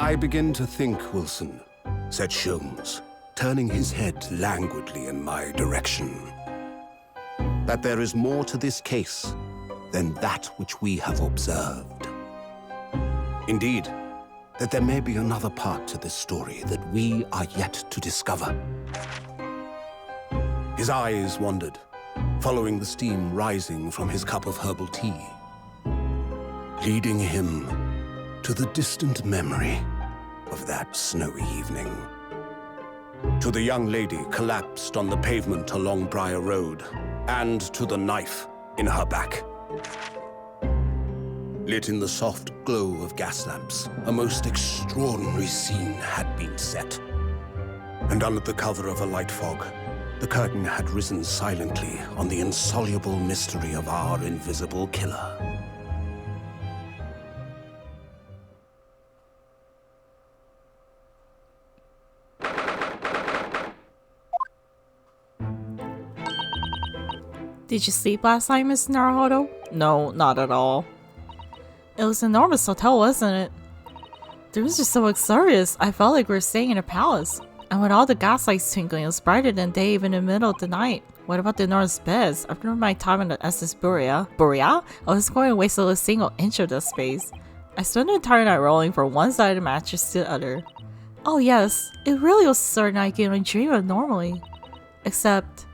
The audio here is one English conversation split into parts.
I begin to think, Wilson, said Sholmes, turning his head languidly in my direction, that there is more to this case than that which we have observed. Indeed, that there may be another part to this story that we are yet to discover. His eyes wandered, following the steam rising from his cup of herbal tea, leading him to the distant memory of that snowy evening. To the young lady collapsed on the pavement along Briar Road, and to the knife in her back. Lit in the soft glow of gas lamps, a most extraordinary scene had been set. And under the cover of a light fog, the curtain had risen silently on the insoluble mystery of our invisible killer. Did you sleep last night, Miss Naruhodo? No, not at all. It was an enormous hotel, wasn't it? The rooms are so luxurious, I felt like we were staying in a palace. And with all the gas lights twinkling, it was brighter than day even in the middle of the night. What about the enormous beds? After my time in the SS Buria, I was going to waste a single inch of the space. I spent the entire night rolling from one side of the mattress to the other. Oh yes, it really was a sort of night I can only dream of normally. Except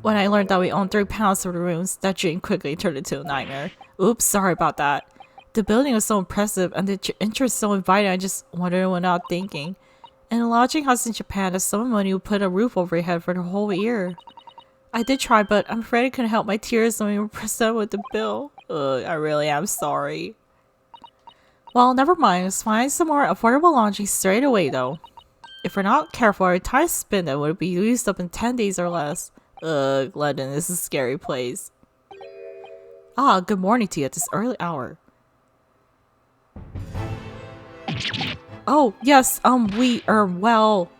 when I learned that we owned 3 pounds for the rooms, that dream quickly turned into a nightmare. Oops, sorry about that. The building was so impressive and the interest so inviting, I just wandered without thinking. In a lodging house in Japan, the sum of money would put a roof over your head for the whole year. I did try, but I'm afraid I couldn't help my tears when we were presented with the bill. Ugh, I really am sorry. Well, never mind. Let's find some more affordable laundry straight away, though. If we're not careful, our entire spending would be used up in 10 days or less. Ugh, London is a scary place. Ah, good morning to you at this early hour. Oh, yes, we are well.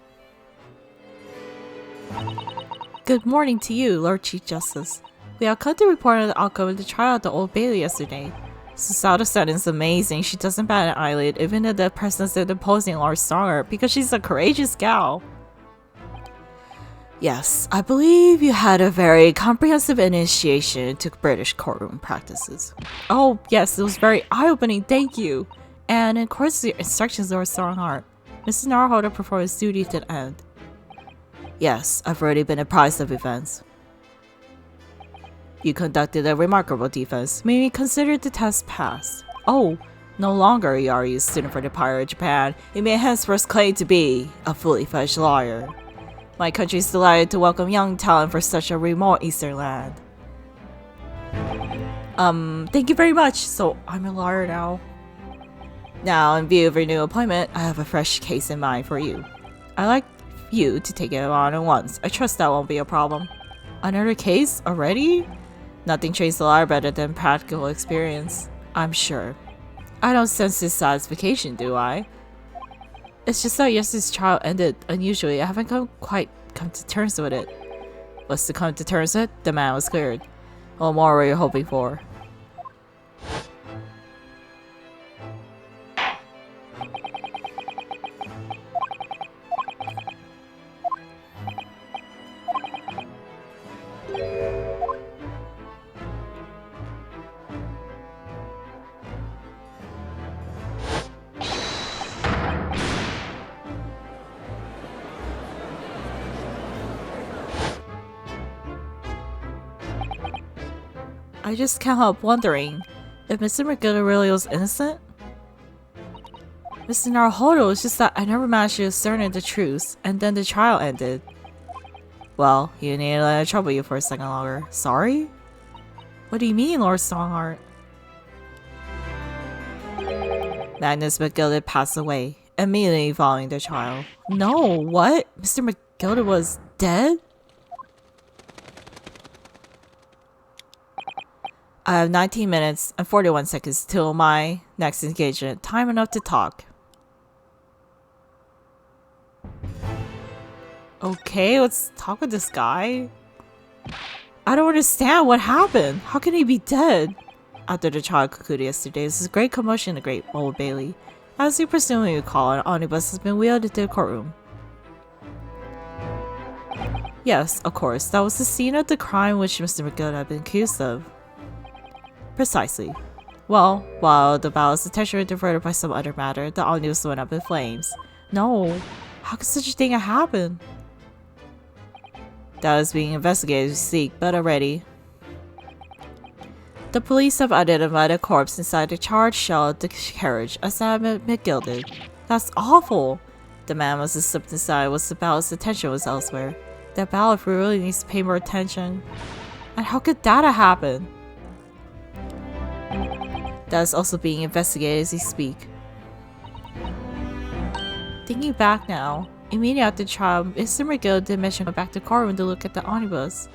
Good morning to you, Lord Chief Justice. We have come to report on the outcome of the trial at the Old Bailey yesterday. Susada said it's amazing. She doesn't bat an eyelid, even in the presence of the imposing Lord Stronger, because she's a courageous gal. Yes, I believe you had a very comprehensive initiation into British courtroom practices. Oh, yes, it was very eye-opening, thank you. And in accordance with your instructions, Lord Strongheart, Mr. Naruhodo performed his duty to the end. Yes, I've already been apprised of events. You conducted a remarkable defense, making me consider the test passed. Oh, no longer are you a student for the Empire of Japan. You may henceforth claim to be a fully fledged lawyer. My country is delighted to welcome young talent for such a remote eastern land. Thank you very much. So, I'm a lawyer now. Now, in view of your new appointment, I have a fresh case in mind for you. I'd like you to take it on at once. I trust that won't be a problem. Another case? Already? Nothing trains the lawyer better than practical experience, I'm sure. I don't sense dissatisfaction, do I? It's just that yesterday's trial ended unusually. I haven't quite come to terms with it. What's to come to terms with? The man was cleared. What more were you hoping for? I just can't help wondering if Mr. McGill really was innocent. Mr. Naruhodo, it's just that I never managed to discern the truth, and then the trial ended. Well, you need to let it trouble you for a second longer. Sorry? What do you mean, Lord Strongheart? Magnus McGilded passed away immediately following the trial. No, what? Mr. McGilded was dead? I have 19 minutes and 41 seconds till my next engagement. Time enough to talk. Okay, let's talk with this guy. I don't understand what happened. How can he be dead? After the trial concluded yesterday, there was a great commotion in the Great Old Bailey. As you presumably recall, an omnibus has been wheeled into the courtroom. Yes, of course, that was the scene of the crime which Mr. McGill had been accused of. Precisely. Well, while the ballot's attention was diverted by some other matter, the omnibus went up in flames. No, how could such a thing have happened? That is being investigated as we speak, but already. The police have identified a corpse inside the charred shell of the carriage, as McGill did. That's awful! The man must have slipped inside once the ballot's attention was elsewhere. That ballot really needs to pay more attention. And how could that have happened? That is also being investigated as we speak. Thinking back now, immediately after the trial, Mr. McGill did mention going back to the courtroom to look at the omnibus.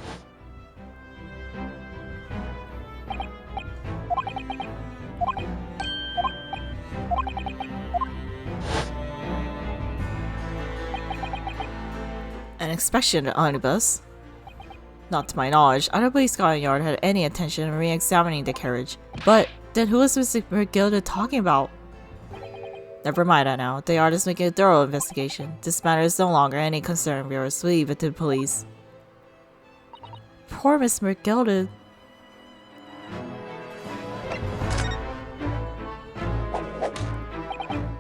An inspection of the omnibus? Not to my knowledge, I don't believe Scotland Yard had any intention of re-examining the carriage. But then who is Mr. McGill talking about? Never mind that now. The yard is making a thorough investigation. This matter is no longer any concern of yours. We leave it to the police. Poor Miss McGill.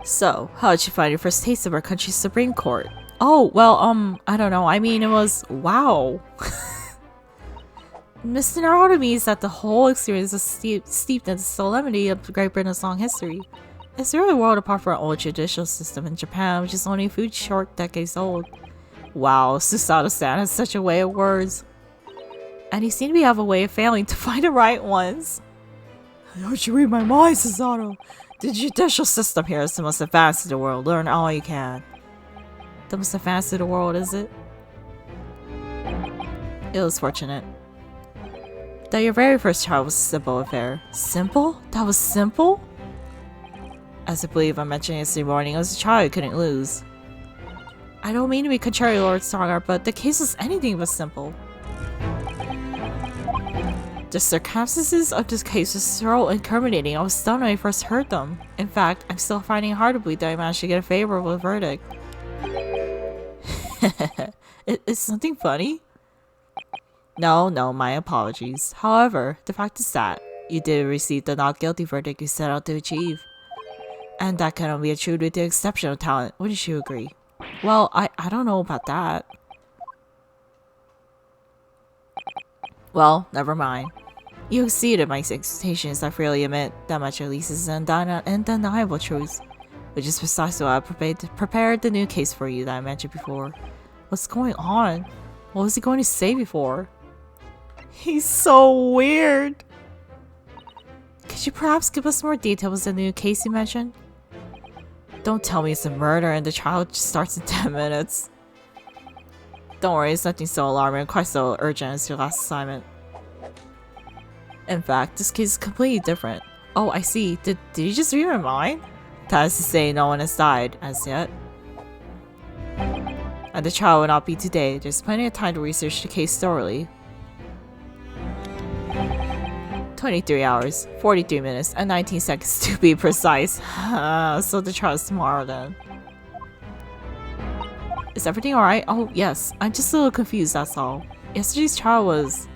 So, how did you find your first taste of our country's Supreme Court? Oh, well, I don't know. I mean, it was wow. Mr. Naruto means that the whole experience is steeped in the solemnity of Great Britain's long history. It's really a world apart from our old judicial system in Japan, which is only a few short decades old. Wow, Susato-san has such a way of words. And he seemed to have a way of failing to find the right ones. Don't you read my mind, Susato? The judicial system here is the most advanced in the world. Learn all you can. The most advanced in the world, is it? It was fortunate that your very first trial was a simple affair. Simple? That was simple? As I believe I mentioned yesterday morning, it was a trial you couldn't lose. I don't mean to be contrary, Lord Stargard, but the case was anything but simple. The circumstances of this case were so incriminating, I was stunned when I first heard them. In fact, I'm still finding it hard to believe that I managed to get a favorable verdict. Is something funny? No, my apologies. However, the fact is that you did receive the not guilty verdict you set out to achieve. And that can only be attributed to exceptional talent. Wouldn't you agree? Well, I don't know about that. Well, never mind. You exceeded my expectations, I freely admit. That much at least is an undeniable truth. Which is precisely why I prepared the new case for you that I mentioned before. What's going on? What was he going to say before? He's so weird. Could you perhaps give us more details on the new case you mentioned? Don't tell me it's a murder and the trial just starts in 10 minutes. Don't worry, it's nothing so alarming, quite so urgent as your last assignment. In fact, this case is completely different. Oh, I see. Did you just read my mind? That is to say, no one has died as yet. And the trial will not be today. There's plenty of time to research the case thoroughly. 23 hours, 43 minutes, and 19 seconds to be precise. So the trial is tomorrow then. Is everything alright? Oh, yes. I'm just a little confused, that's all. Yesterday's trial was...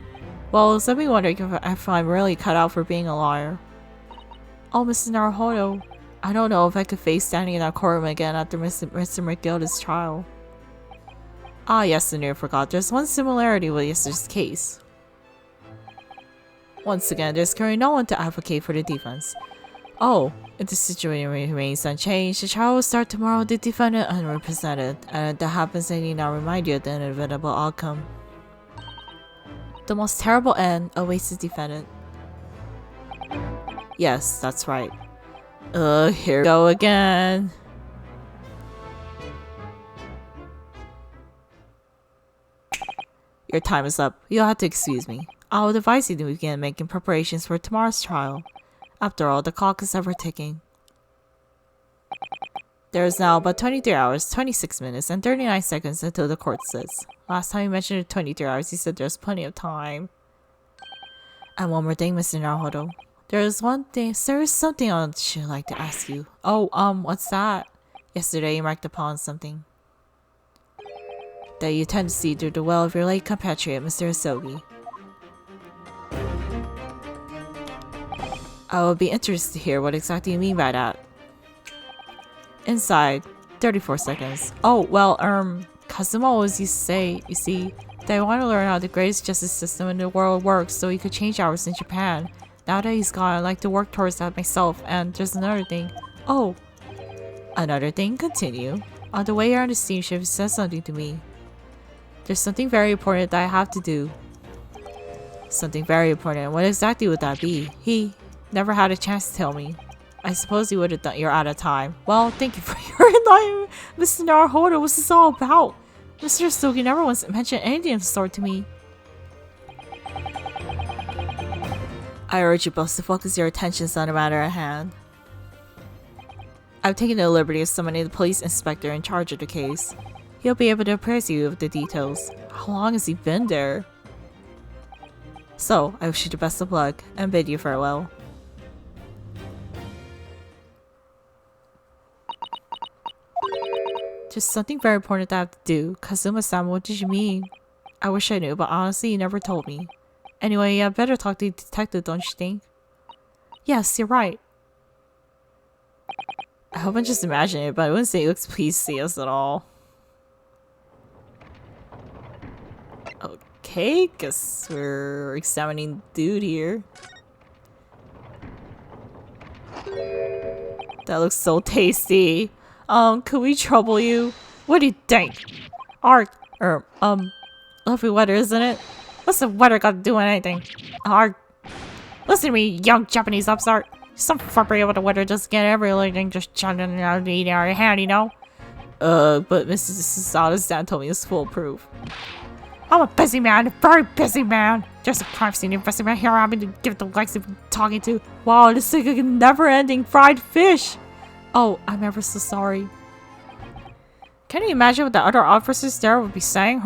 Well, it's me wondering if I'm really cut out for being a liar. Oh, Mr. Naruhodo. I don't know if I could face standing in that courtroom again after Mr. McGilda's trial. Ah, yes, I nearly forgot. There's one similarity with yesterday's case. Once again, there's currently no one to advocate for the defense. Oh, if the situation remains unchanged, the trial will start tomorrow with the defendant unrepresented, and if that happens, I need not remind you of the inevitable outcome. The most terrible end awaits the defendant. Yes, that's right. Here we go again. Your time is up. You'll have to excuse me. I would advise you to begin making preparations for tomorrow's trial. After all, the clock is ever ticking. There is now about 23 hours, 26 minutes, and 39 seconds until the court sits. Last time you mentioned the 23 hours, you said there's plenty of time. And one more thing, Mr. Naruhodo. There's something I should like to ask you. Oh, what's that? Yesterday you marked upon something that you tend to see through the well of your late compatriot, Mr. Asogi. I would be interested to hear what exactly you mean by that. Inside, 34 seconds. Oh, well, Kazuma always used to say, you see, that I want to learn how the greatest justice system in the world works so he could change ours in Japan. Now that he's gone, I'd like to work towards that myself, and there's another thing. Oh, another thing? Continue. On the way here on the steamship, he said something to me. There's something very important that I have to do. Something very important. What exactly would that be? He never had a chance to tell me. I suppose you would have done. You're out of time. Well, thank you for your enlightenment, Mr. Naruhodo. What's this all about? Mr. Stogie never once mentioned anything of the sort to me. I urge you both to focus your attentions on the matter at hand. I've taken the liberty of summoning the police inspector in charge of the case. He'll be able to apprise you of the details. How long has he been there? So, I wish you the best of luck and bid you farewell. Just something very important that I have to do. Kazuma-sama, what did you mean? I wish I knew, but honestly, you never told me. Anyway, I better talk to the detective, don't you think? Yes, you're right. I hope I'm just imagining it, but I wouldn't say he looks pleased to see us at all. Okay, guess we're examining dude here. That looks so tasty. Could we trouble you? What do you think? Lovely weather, isn't it? What's the weather got to do with anything? Listen to me, young Japanese upstart. Some fuckery about the weather just get everything just chugging out of your hand, you know? But Mrs. Sasada's dad told me it's foolproof. I'm a busy man, a very busy man. There's a crime scene investigator here I'm to give the likes of talking to. Wow, this is like a never-ending fried fish. Oh, I'm ever so sorry. Can you imagine what the other officers there would be saying,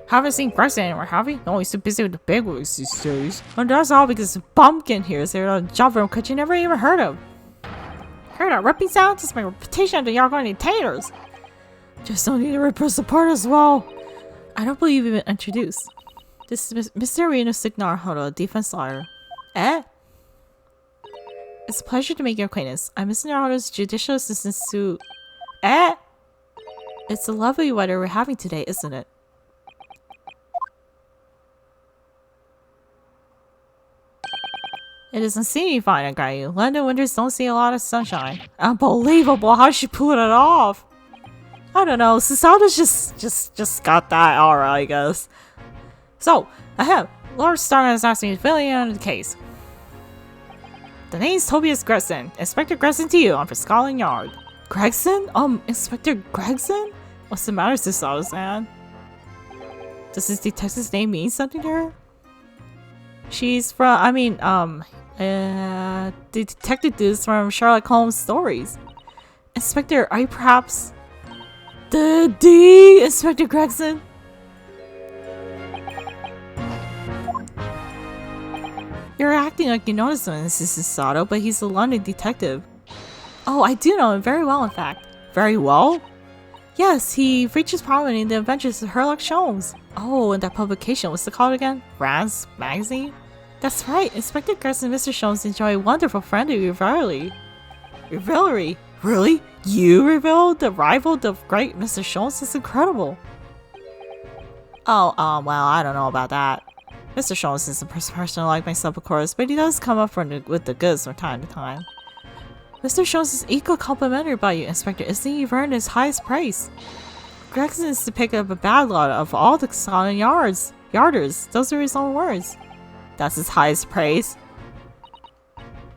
Haven't seen Gregson anymore, have we? No, he's too busy with the big wigs these days. And that's all because Bumpkin here is there on the job room because you never even heard of. Heard that ripping sound? Just my reputation to Yargoni taters. Just don't need to rip us apart as well. I don't believe you've been introduced. This is Mr. Reno Signarohodo, defense lawyer. Eh? It's a pleasure to make your acquaintance. I'm Mr. Naruhodo's judicial assistant to... Eh? It's a lovely weather we're having today, isn't it? It doesn't seem fine, I agree you. London winters don't see a lot of sunshine. Unbelievable how she pulled it off! I don't know, Sasada's just got that aura, I guess. So, Lord Starman has asked me to fill in on the case. The name's Tobias Gregson. Inspector Gregson to you. I'm for Scotland Yard. Gregson? Inspector Gregson? What's the matter, Sasada's man? Does this detective's name mean something to her? She's from, the detective dude's from Sherlock Holmes stories. Inspector, are you perhaps... the D? Inspector Gregson? You're acting like you noticed him, Mrs. Sato, but he's a London detective. Oh, I do know him very well, in fact. Very well? Yes, he features prominently in the adventures of Sherlock Holmes. Oh, and that publication, what's it called again? Rand's Magazine? That's right, Inspector Gregson and Mr. Holmes enjoy a wonderful friendly rivalry. Rivalry? Really? You revealed the rival the great Mr. Holmes? That's incredible. Oh, well, I don't know about that. Mr. Holmes is a person like myself, of course, but he does come up with the goods from time to time. Mr. Holmes is equally complimentary about you, Inspector. Isn't he earned his highest praise? Gregson is to pick up a bad lot of all the Scotland Yarders. Those are his own words. That's his highest praise.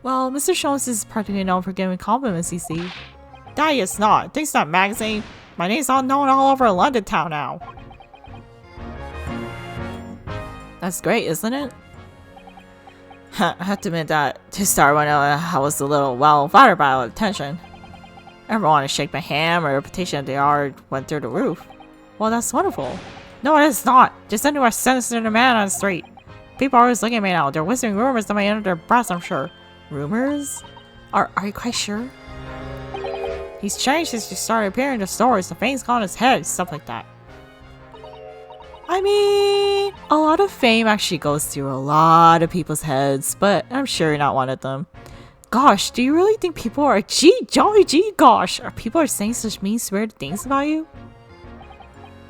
Well, Mr. Holmes is particularly known for giving compliments, you see. That is not. Thanks that magazine. My name's all known all over London town now. That's great, isn't it? I have to admit that to start when I was a little, flattered by all the attention. Everyone wanted to shake my hand, my reputation at the yard went through the roof. Well, that's wonderful. No, it is not. Just anywhere sinister than a man on the street. People are always looking at me now. They're whispering rumors to me under their breath, I'm sure. Rumors? Are you quite sure? He's changed since he started appearing in the stories. The fame's gone his head, stuff like that. I mean, a lot of fame actually goes through a lot of people's heads, but I'm sure you're not one of them. Gosh, do you really think people are gosh, are people saying such mean spirited things about you?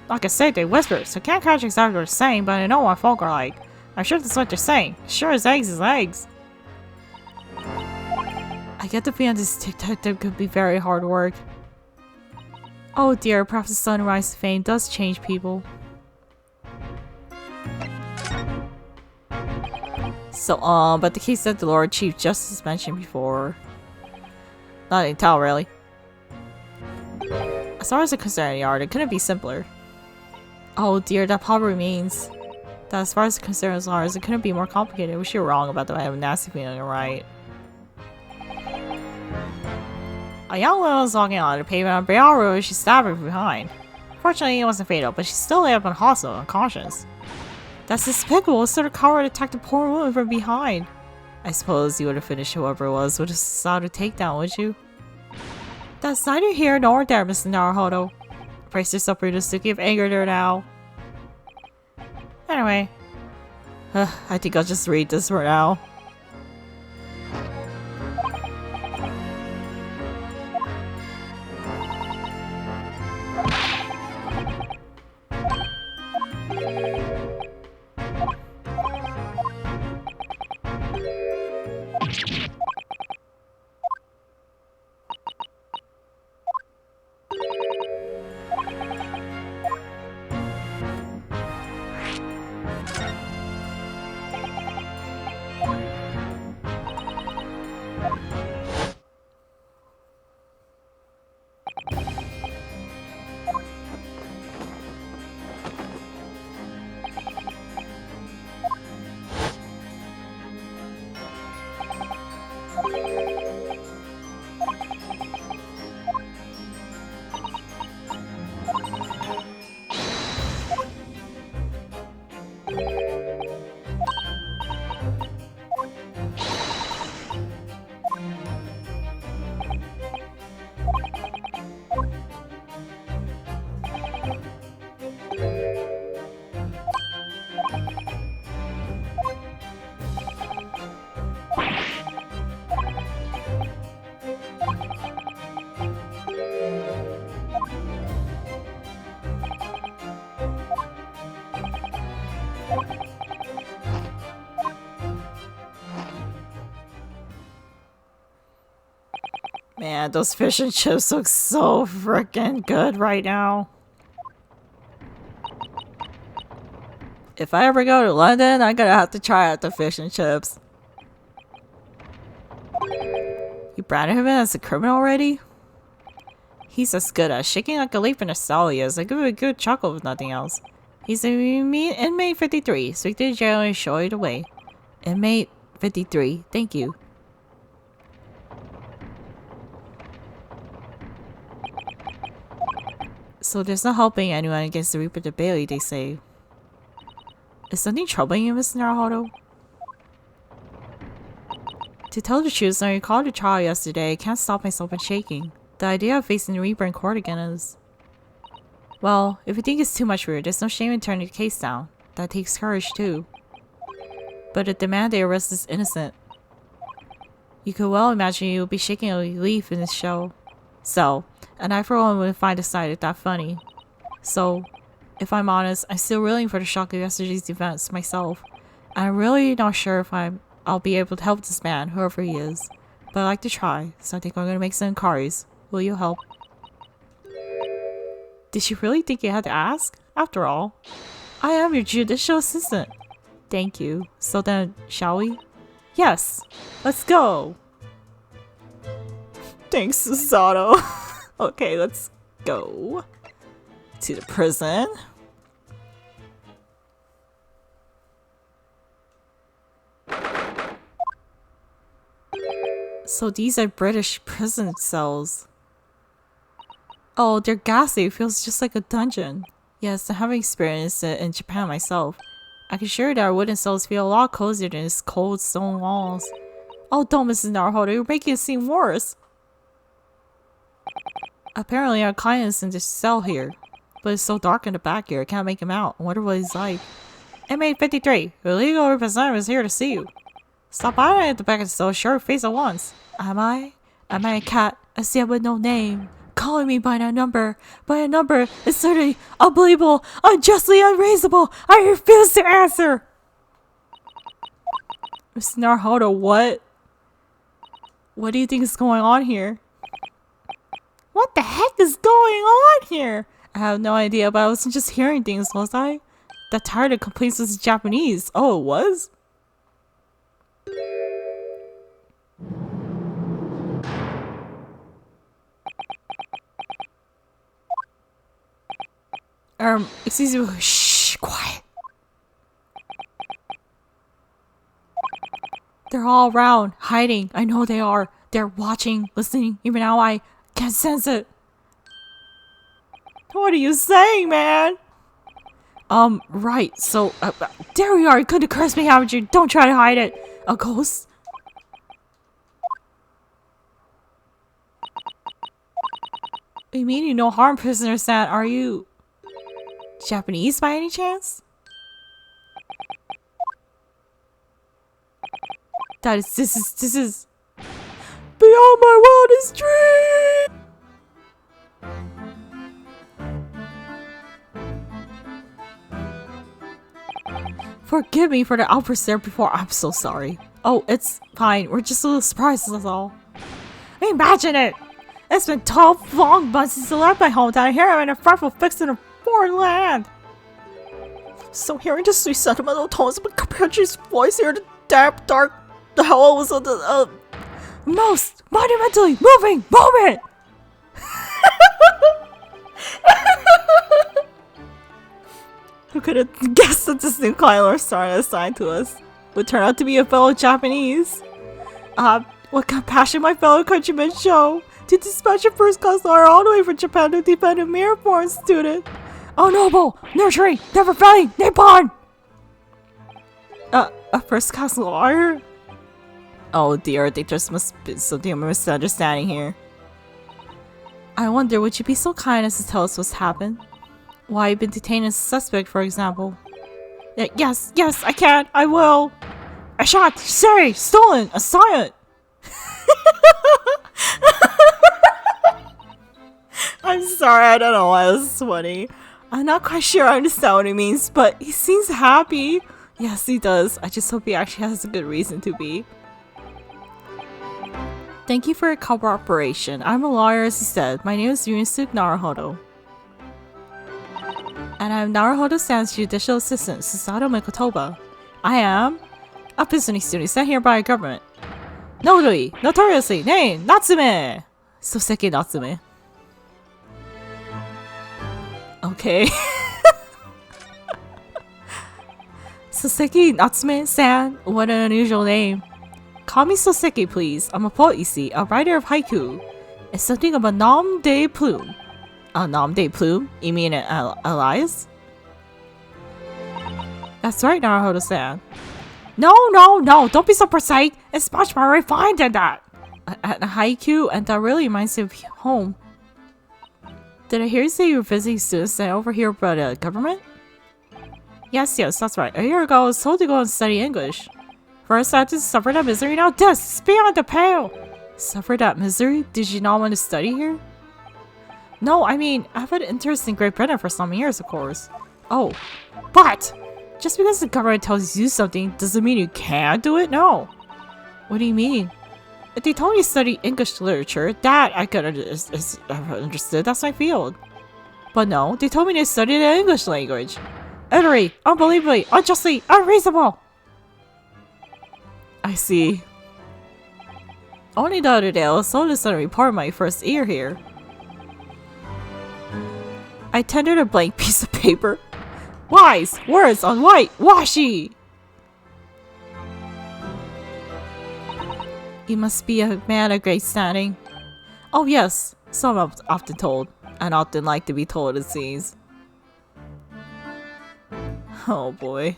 Like I said, they whisper, so can't catch exactly what they're saying, but I know what folk are like. I'm sure that's what they're saying. Sure as eggs is eggs. I get the feeling this detective could be very hard work. Oh dear, perhaps the sunrise to fame does change people. So, but the case that the Lord Chief Justice mentioned before. Not in tell, really. As far as the concerned yard, it couldn't be simpler. Oh dear, that probably means that as far as the concerns are, it couldn't be more complicated. I wish you were wrong about that. I have a nasty feeling you're right. A young woman was walking on the pavement on Brielle Road. She stabbed her from behind. Fortunately, it wasn't fatal, but she still lay up on hospital, unconscious. That's despicable. What sort of coward attacked a poor woman from behind? I suppose you would have finished whoever it was with a solid takedown, would you? That's neither here nor there, Mr. Naruhodo. Brace yourself for the Suki of anger there now. Anyway, I think I'll just read this for now. Man, those fish and chips look so freaking good right now. If I ever go to London, I'm gonna have to try out the fish and chips. You branded him as a criminal already? He's as good as shaking like a leaf in nostalgia. I give him a good chuckle if nothing else. He's an inmate 53, so he did generally show it away. Inmate 53, thank you. So there's no helping anyone against the Reaper the Bailey, they say. Is something troubling you, Mr. Naruhodo? To tell the truth, when I recalled the trial yesterday, I can't stop myself from shaking. The idea of facing the Reaper in court again is... Well, if you think it's too much for you, there's no shame in turning the case down. That takes courage, too. But the demand they arrest is innocent. You could well imagine you would be shaking a leaf in this show. So, and I for one wouldn't find the sight that funny. So, if I'm honest, I'm still reeling for the shock of yesterday's events myself. And I'm really not sure if I'll be able to help this man, whoever he is. But I'd like to try, so I think I'm gonna make some inquiries. Will you help? Did you really think you had to ask? After all, I am your judicial assistant. Thank you. So then, shall we? Yes! Let's go! Thanks, Susato. Okay, let's go to the prison. So these are British prison cells. Oh, they're ghastly. It feels just like a dungeon. Yes, I haven't experienced it in Japan myself. I can assure you that our wooden cells feel a lot cozier than its cold stone walls. Oh, don't, Mrs. Naruhodo, you're making it seem worse. Apparently, our client is in this cell here, but it's so dark in the back here, I can't make him out. I wonder what he's like. Inmate 53, your legal representative is here to see you. Stop by at the back of the cell, show your face at once. Am I? Am I a cat? I see it with no name. Calling me by a number is certainly unbelievable, unjustly unreasonable. I refuse to answer. Mr. Naruhodo, what? What do you think is going on here? What the heck is going on here? I have no idea, but I wasn't just hearing things, was I? That tired of complaints was Japanese. Oh, it was? Excuse me. Shh, quiet. They're all around, hiding. I know they are. They're watching, listening. Even now, I can't sense it. What are you saying, man? Right. So, there we are. You couldn't curse me, haven't you? Don't try to hide it. A ghost? You mean you no harm, prisoner San? Are you Japanese by any chance? This is beyond my wildest dream. Forgive me for the outburst there before. I'm so sorry. Oh, it's fine. We're just a little surprised, that's all. Imagine it! It's been 12 long months since I left my hometown. Here I'm in a frightful fix in a foreign land. So hearing the sweet sentimental tones of Capuchin's voice here, the damp, dark, the hell was of the most monumentally moving moment. Who could have guessed that this new client or star assigned to us would turn out to be a fellow Japanese? What compassion my fellow countrymen show to dispatch a first-class lawyer all the way from Japan to defend a mere foreign student. Oh, noble, nurturing, never failing, Nippon! A first-class lawyer? Oh dear, there just must be something I'm misunderstanding here. I wonder, would you be so kind as to tell us what's happened? Why you've been detained as a suspect, for example? Yes, I can, I will. A shot, say, stolen, a silent. I'm sorry, I don't know why this is funny. I'm not quite sure I understand what he means, but he seems happy. Yes, he does. I just hope he actually has a good reason to be. Thank you for your cooperation. I'm a lawyer, as he said. My name is Yunosuke Naruhodo. And I'm Naruhodo-san's judicial assistant, Susato Mikotoba. I am a business student sent here by a government. Notoriously named Natsume! Soseki Natsume. Okay. Soseki Natsume-san, what an unusual name. Call me Soseki, please. I'm a poet, you see, a writer of haiku. It's something of a nom de plume. A nom de plume? You mean an alias? That's right, Naruhodo-san. No, don't be so prosaic. It's much more refined than that. A haiku, and that really reminds me of home. Did I hear you say you were visiting students sent over here by the government? Yes, that's right. A year ago, I was told to go and study English. First, I had to suffer that misery, now this! It's beyond the pale! Suffer that misery? Did you not want to study here? No, I mean, I've had an interest in Great Britain for some years, of course. Oh, but! Just because the government tells you something doesn't mean you can't do it? No. What do you mean? If they told me to study English literature, that I could understood. That's my field. But no, they told me to study the English language. Utterly, unbelievably, unjustly, unreasonable! I see. Only the other day I was told to send a report of my first year here. I tendered a blank piece of paper. Wise words on white washi! You must be a man of great standing. Oh yes, so I'm often told, and often like to be told, it seems. Oh boy.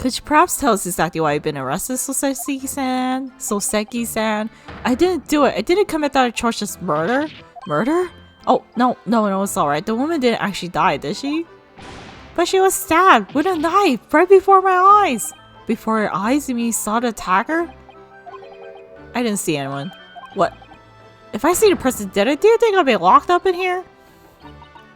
Could you perhaps tell us exactly why you've been arrested, Soseki-san? Soseki-san? I didn't do it. I didn't commit that atrocious murder. Murder? Oh, no, it's alright. The woman didn't actually die, did she? But she was stabbed with a knife right before my eyes. Before your eyes? You mean you saw the attacker? I didn't see anyone. What? If I see the person did it, do you think I'll be locked up in here?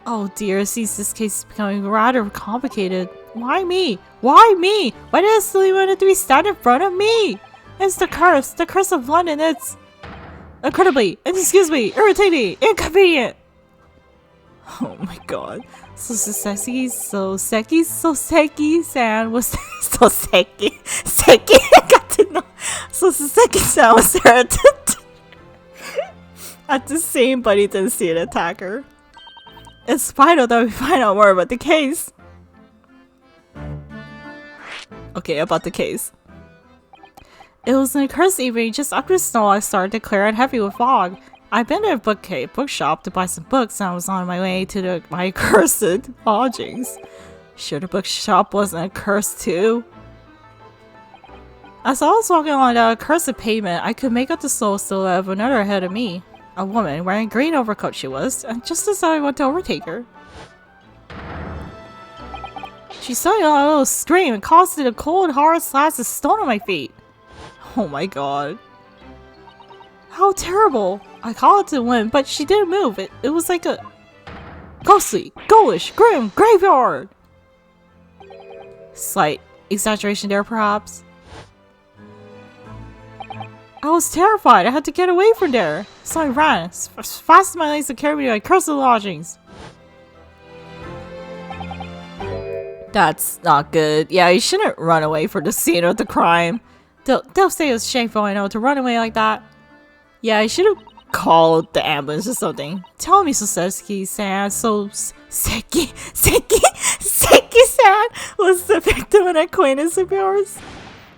Oh dear, it seems this case is becoming rather complicated. Why me? Why me? Why did Silly want to be stand in front of me? It's the curse of London. It's incredibly, excuse me, irritating, inconvenient. Oh my god. Soseki-san was Seki, I got to know. Soseki-san was there at the scene, but he didn't see an attacker. It's vital that we find out more about the case. Okay, about the case. It was an cursed evening just after the snow I started to clear and heavy with fog. I'd been to a bookshop to buy some books and I was on my way to my cursed lodgings. Sure the bookshop wasn't a curse too? As I was walking along that accursed pavement, I could make out the soul silhouette of another ahead of me. A woman wearing a green overcoat she was, and just as I went to overtake her. She started a little scream and caused a cold, hard slash of stone on my feet. Oh my god. How terrible! I called to the wind, but she didn't move. It was like a ghostly, ghoulish, grim graveyard! Slight exaggeration there, perhaps. I was terrified. I had to get away from there. So I ran as fast as my legs could carry me to my cursed lodgings. That's not good. Yeah, you shouldn't run away from the scene of the crime. They'll say it's shameful, I know, to run away like that. Yeah, I should have called the ambulance or something. Tell me, Soseki-san. Seki-san was the victim of an acquaintance of yours.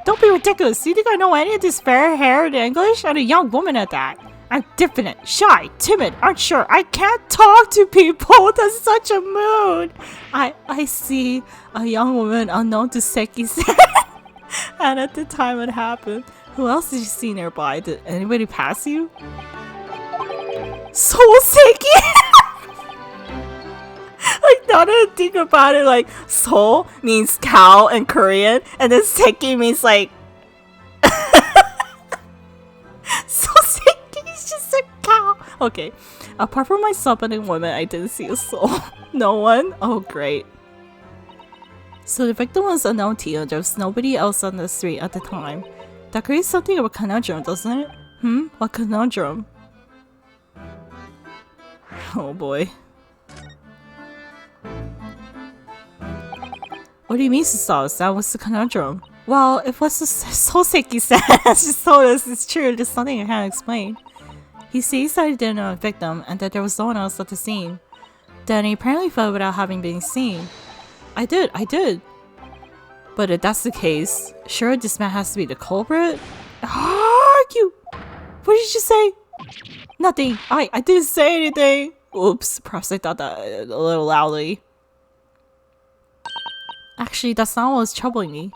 Don't be ridiculous. Do you think I know any of this fair-haired English? And a young woman at that. I'm diffident, shy, timid, unsure. I can't talk to people. That's such a mood. I see a young woman unknown to Seki-san. And at the time it happened, who else did you see nearby? Did anybody pass you? Seki! Like, now that I think about it, like, Seoul means cow in Korean, and then Seki means, like... So Seki is just a cow! Okay, apart from myself and a woman, I didn't see a soul. No one? Oh, great. So the victim was a unknown to you, and there was nobody else on the street at the time. That creates something of a conundrum, doesn't it? What conundrum? Oh boy. What do you mean, Susawa-san? What's the conundrum? Well, if what Soseki-san just told us is true, there's something I can't explain. He says that he didn't know a victim and that there was no one else at the scene. Then he apparently fled without having been seen. I did. But if that's the case, sure this man has to be the culprit? Argue! What did you say? Nothing. I didn't say anything. Oops, perhaps I thought that a little loudly. Actually, that's not what was troubling me.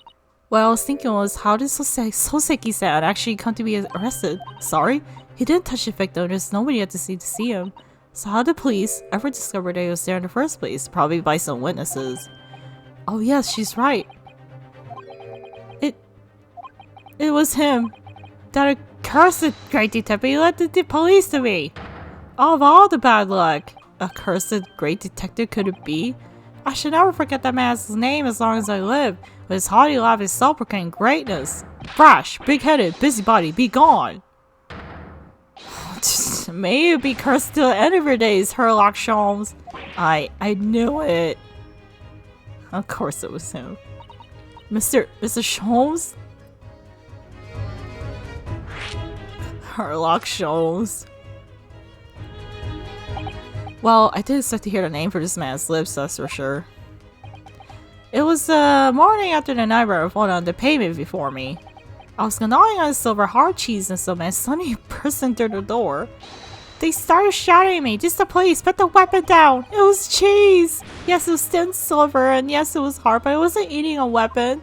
What I was thinking was, how did Soseki-san actually come to be arrested? Sorry? He didn't touch the victim, there's nobody at the scene to see him. So how did police ever discover that he was there in the first place? Probably by some witnesses. Oh yes, she's right. It was him. That accursed great detective. He led the police to me. Of all the bad luck, accursed great detective could it be? I should never forget that man's name as long as I live. With his haughty laugh, his self-proclaimed greatness. Brash, big-headed, busybody, be gone. May you be cursed till the end of your days, Herlock Sholmes. I knew it. Of course it was him. Mr. Sholmes? Herlock Sholmes. Well, I did expect to hear the name for this man's lips, that's for sure. It was the morning after the nightmare falling on the pavement before me. I was gnawing on a silver hard cheese and some man suddenly burst through the door. They started shouting at me, just the police, put the weapon down! It was cheese! Yes, it was thin silver, and yes, it was hard, but I wasn't eating a weapon.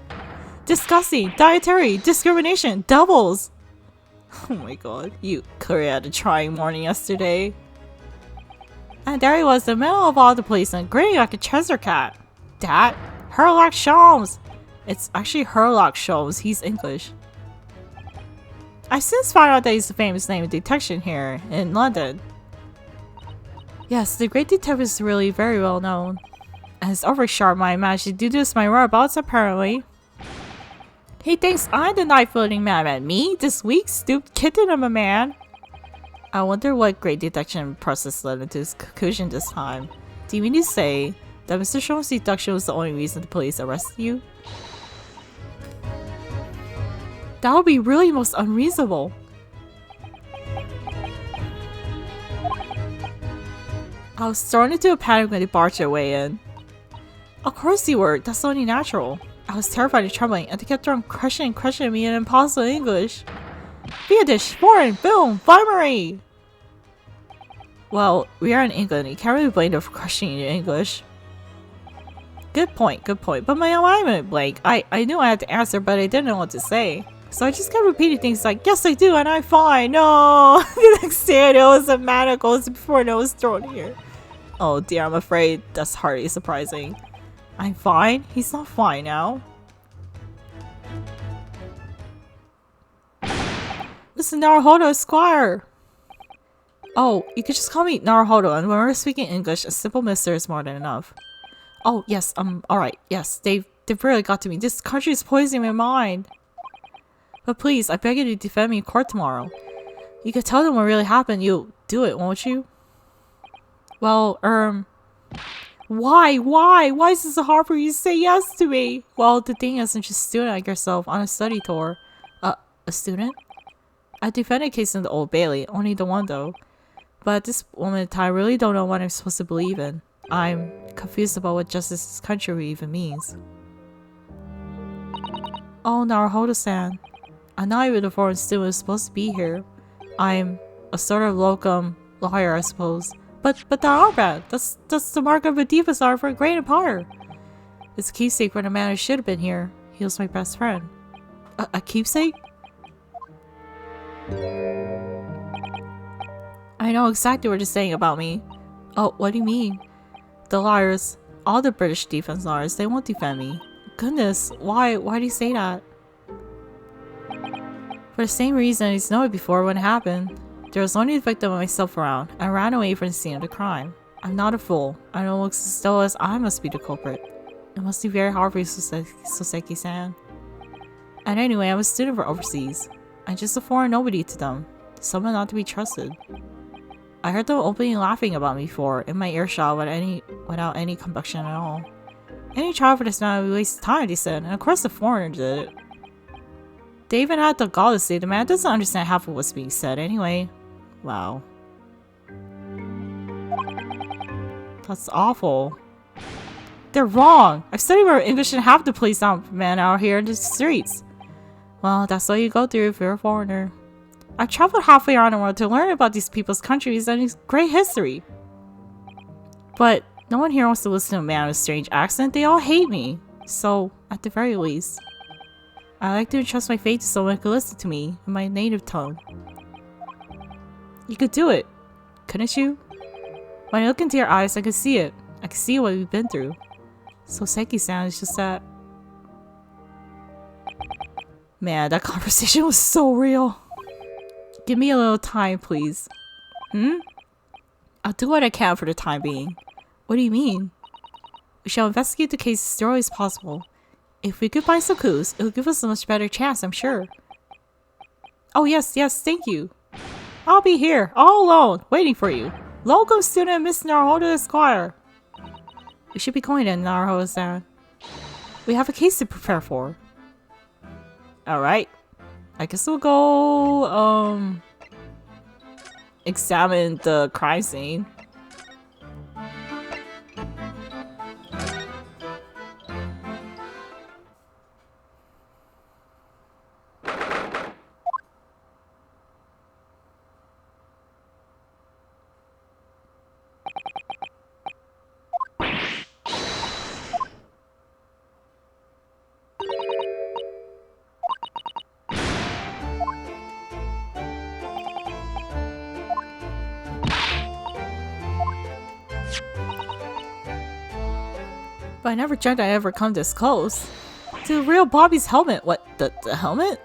Disgusting. Dietary. Discrimination. Doubles. Oh my god. You clearly had a trying morning yesterday. And there he was in the middle of all the police and grinning like a Cheshire cat. That? Herlock Sholmes. It's actually Herlock Sholmes. He's English. I've since found out that he's a famous name in detection here in London. Yes, the great detective is really very well known. And it's over sharp mind managed to deduce my whereabouts apparently. He thinks I'm the night-floating madman. Me? This weak, stooped kitten of a man? I wonder what great detection process led into his conclusion this time. Do you mean to say that Mr. Sholmes' deduction was the only reason the police arrested you? That would be really most unreasonable. I was thrown into a panic when they barged their way in. Of course you were, that's only natural. I was terrified and trembling, and they kept on crushing me in impossible English. Viadish, foreign, boom, Weimari! Well, we are in England, you can't really blame them for crushing your English. Good point, but my alignment blank. I knew I had to answer, but I didn't know what to say. So I just kept repeating things like, yes I do, and I'm fine, no! The next day I know it was a manacles before I was thrown here. Oh dear, I'm afraid that's hardly surprising. I'm fine? He's not fine now. Listen, Naruhodo, Esquire! Oh, you could just call me Naruhodo, and when we're speaking English, a simple mister is more than enough. Oh, yes, alright, yes, they've really got to me. This country is poisoning my mind. But please, I beg you to defend me in court tomorrow. You could tell them what really happened. You'll do it, won't you? Well, Why? Why is this so hard for you to say yes to me? Well, the thing is, I'm just a student like yourself on a study tour. A student? I defended a case in the Old Bailey, only the one though. But at this moment in time, I really don't know what I'm supposed to believe in. I'm confused about what justice this country even means. Oh, Naruhodo-san. I'm not even a foreign student who's supposed to be here. I'm a sort of locum lawyer, I suppose. But that are bad. That's the mark of a diva star for a great empire. It's a keepsake for the man who should have been here. He was my best friend. A keepsake? I know exactly what you're saying about me. Oh, what do you mean? The liars, all the British defense lawyers, they won't defend me. Goodness, why do you say that? For the same reason he's known it before when it happened. There was only the victim and myself around. I ran away from the scene of the crime. I'm not a fool. I know it looks as though as I must be the culprit. It must be very hard for you, Soseki-san. And anyway, I'm a student from overseas. I'm just a foreign nobody to them. Someone not to be trusted. I heard them openly laughing about me before, in my earshot without any compunction at all. Any trial for this man would be a waste of time, they said, and of course the foreigner did it. They even had the gall to say the man doesn't understand half of what's being said anyway. Wow. That's awful. They're wrong! I've studied more English than half the police men out here in the streets. Well, that's what you go through if you're a foreigner. I've traveled halfway around the world to learn about these people's countries and its great history. But no one here wants to listen to a man with a strange accent. They all hate me. So, at the very least, I like to entrust my fate to someone who could listen to me in my native tongue. You could do it, couldn't you? When I look into your eyes, I can see it. I can see what we've been through. Soseki-san is just that... Man, that conversation was so real. Give me a little time, please. I'll do what I can for the time being. What do you mean? We shall investigate the case as thoroughly as possible. If we could find some clues, it will give us a much better chance, I'm sure. Oh yes, thank you. I'll be here, all alone, waiting for you. Locum student Miss Naruhodo Esquire. We should be going in, Naruhodo-san. We have a case to prepare for. Alright. I guess we'll go, examine the crime scene. But I never dreamt I'd ever come this close. To the real Bobby's helmet. What, the helmet?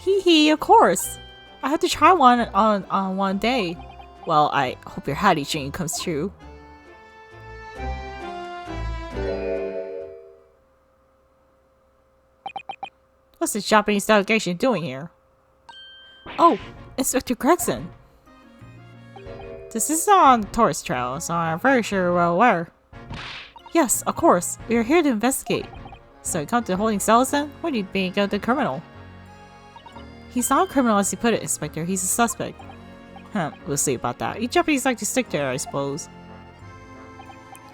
Hee hee, of course. I had to try one on one day. Well, I hope your Hattie dream comes true. What's the Japanese delegation doing here? Oh, Inspector Gregson. This is on the tourist trail, so I'm very sure you're well aware. Yes, of course. We are here to investigate. So you come to holding cells then? What do you think of the criminal? He's not a criminal as you put it, Inspector. He's a suspect. We'll see about that. You Japanese like to stick there, I suppose.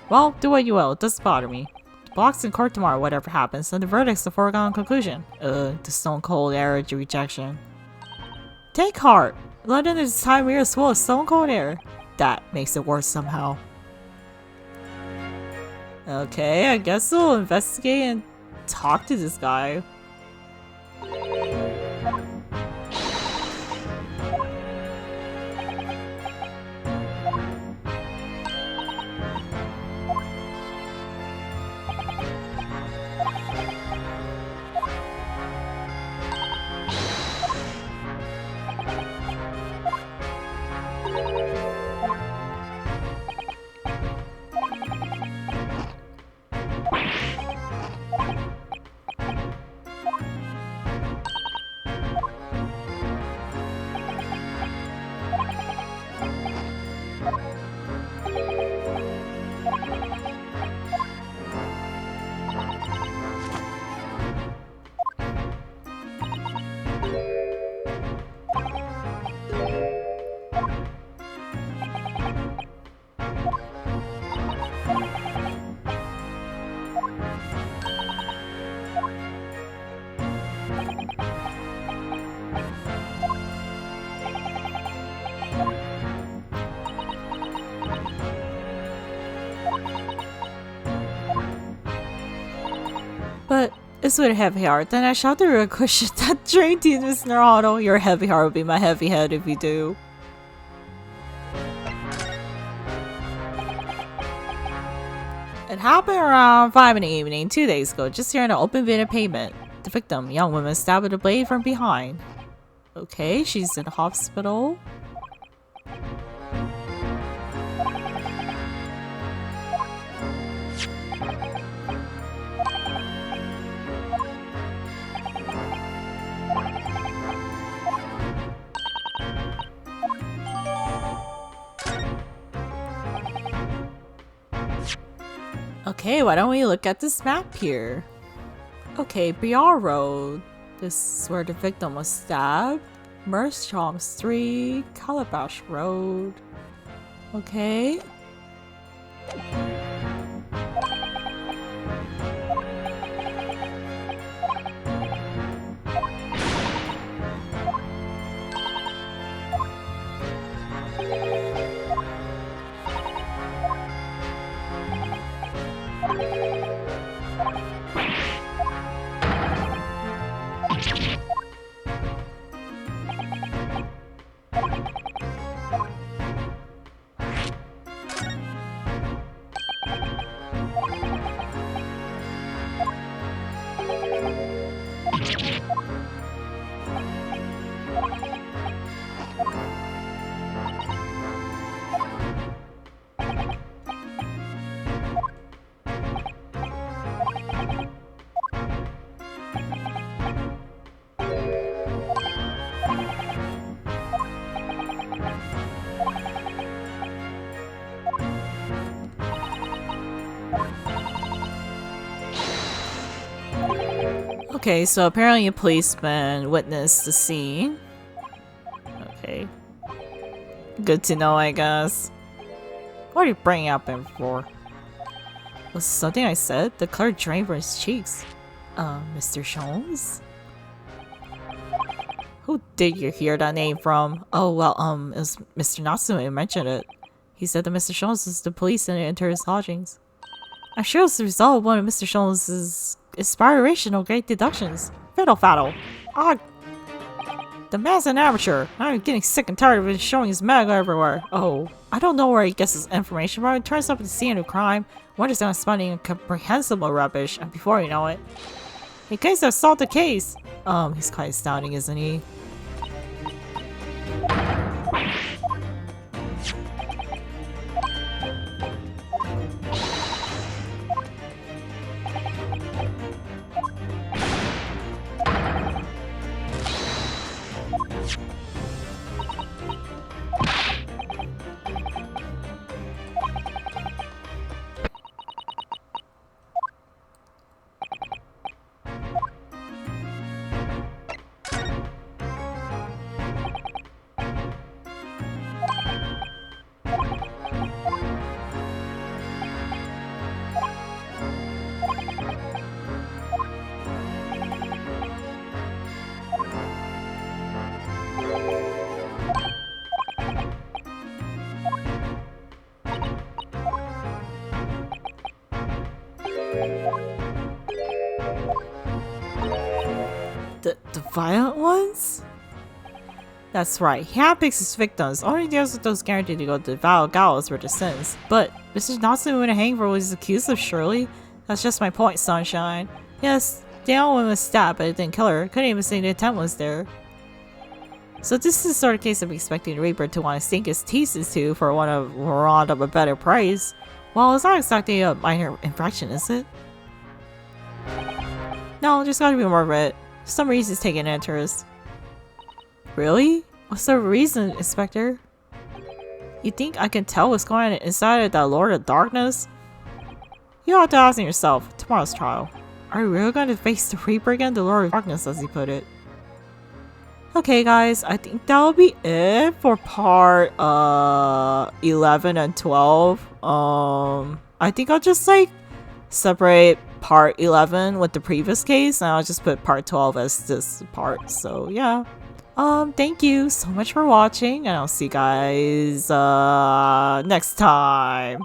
Well, do what you will. It doesn't bother me. The block's in court tomorrow, whatever happens, and the verdict's a foregone conclusion. The stone cold air of rejection. Take heart! London is a time we are full of stone cold air. That makes it worse somehow. Okay, I guess we'll investigate and talk to this guy. But it's with a heavy heart, then I shall do a question that drained you, Mr. Naruto. Your heavy heart will be my heavy head if you do. It happened around 5 in the evening 2 days ago, just here in an open vid of pavement. The victim, young woman, stabbed with a blade from behind. Okay, she's in the hospital. Okay, why don't we look at this map here? Okay, BR Road. This is where the victim was stabbed. Mersham Street, Calabash Road. Okay. Okay, so apparently a policeman witnessed the scene. Okay. Good to know, I guess. What are you bringing up him for? Was something I said? The color drained from his cheeks. Mr. Jones? Who did you hear that name from? Oh, well, it was Mr. Natsume who mentioned it. He said that Mr. Jones was the police and entered his lodgings. I'm sure it's the result of one of Mr. Jones's inspirational great deductions. Fiddle-faddle. Ah, the man's an amateur. I'm getting sick and tired of him showing his manga everywhere. Oh, I don't know where he gets his information from. He turns up at the scene of crime We're just gonna spending incomprehensible rubbish, and before you know it... In case I've solved the case! He's quite astounding, isn't he? The violent ones? That's right, he handpicks his victims, only deals with those guaranteed to go to the gallows for their sins. But Mr. Natsu went to hang for what he's accused of, surely? That's just my point, Sunshine. Yes, the young woman was stabbed, but it didn't kill her. Couldn't even say the attempt was there. So this is the sort of case I'm expecting the Reaper to want to sink his teeth into for one of round up a better price. Well, it's not exactly a minor infraction, is it? No, there's gotta be more of it. For some reason he's taking interest. Really? What's the reason, Inspector? You think I can tell what's going on inside of that Lord of Darkness? You have to ask yourself, tomorrow's trial. Are you really going to face the Reaper again? The Lord of Darkness, as he put it. Okay guys, I think that'll be it for part 11 and 12. I think I'll just like separate part 11 with the previous case and I'll just put part 12 as this part. So yeah. Thank you so much for watching and I'll see you guys next time.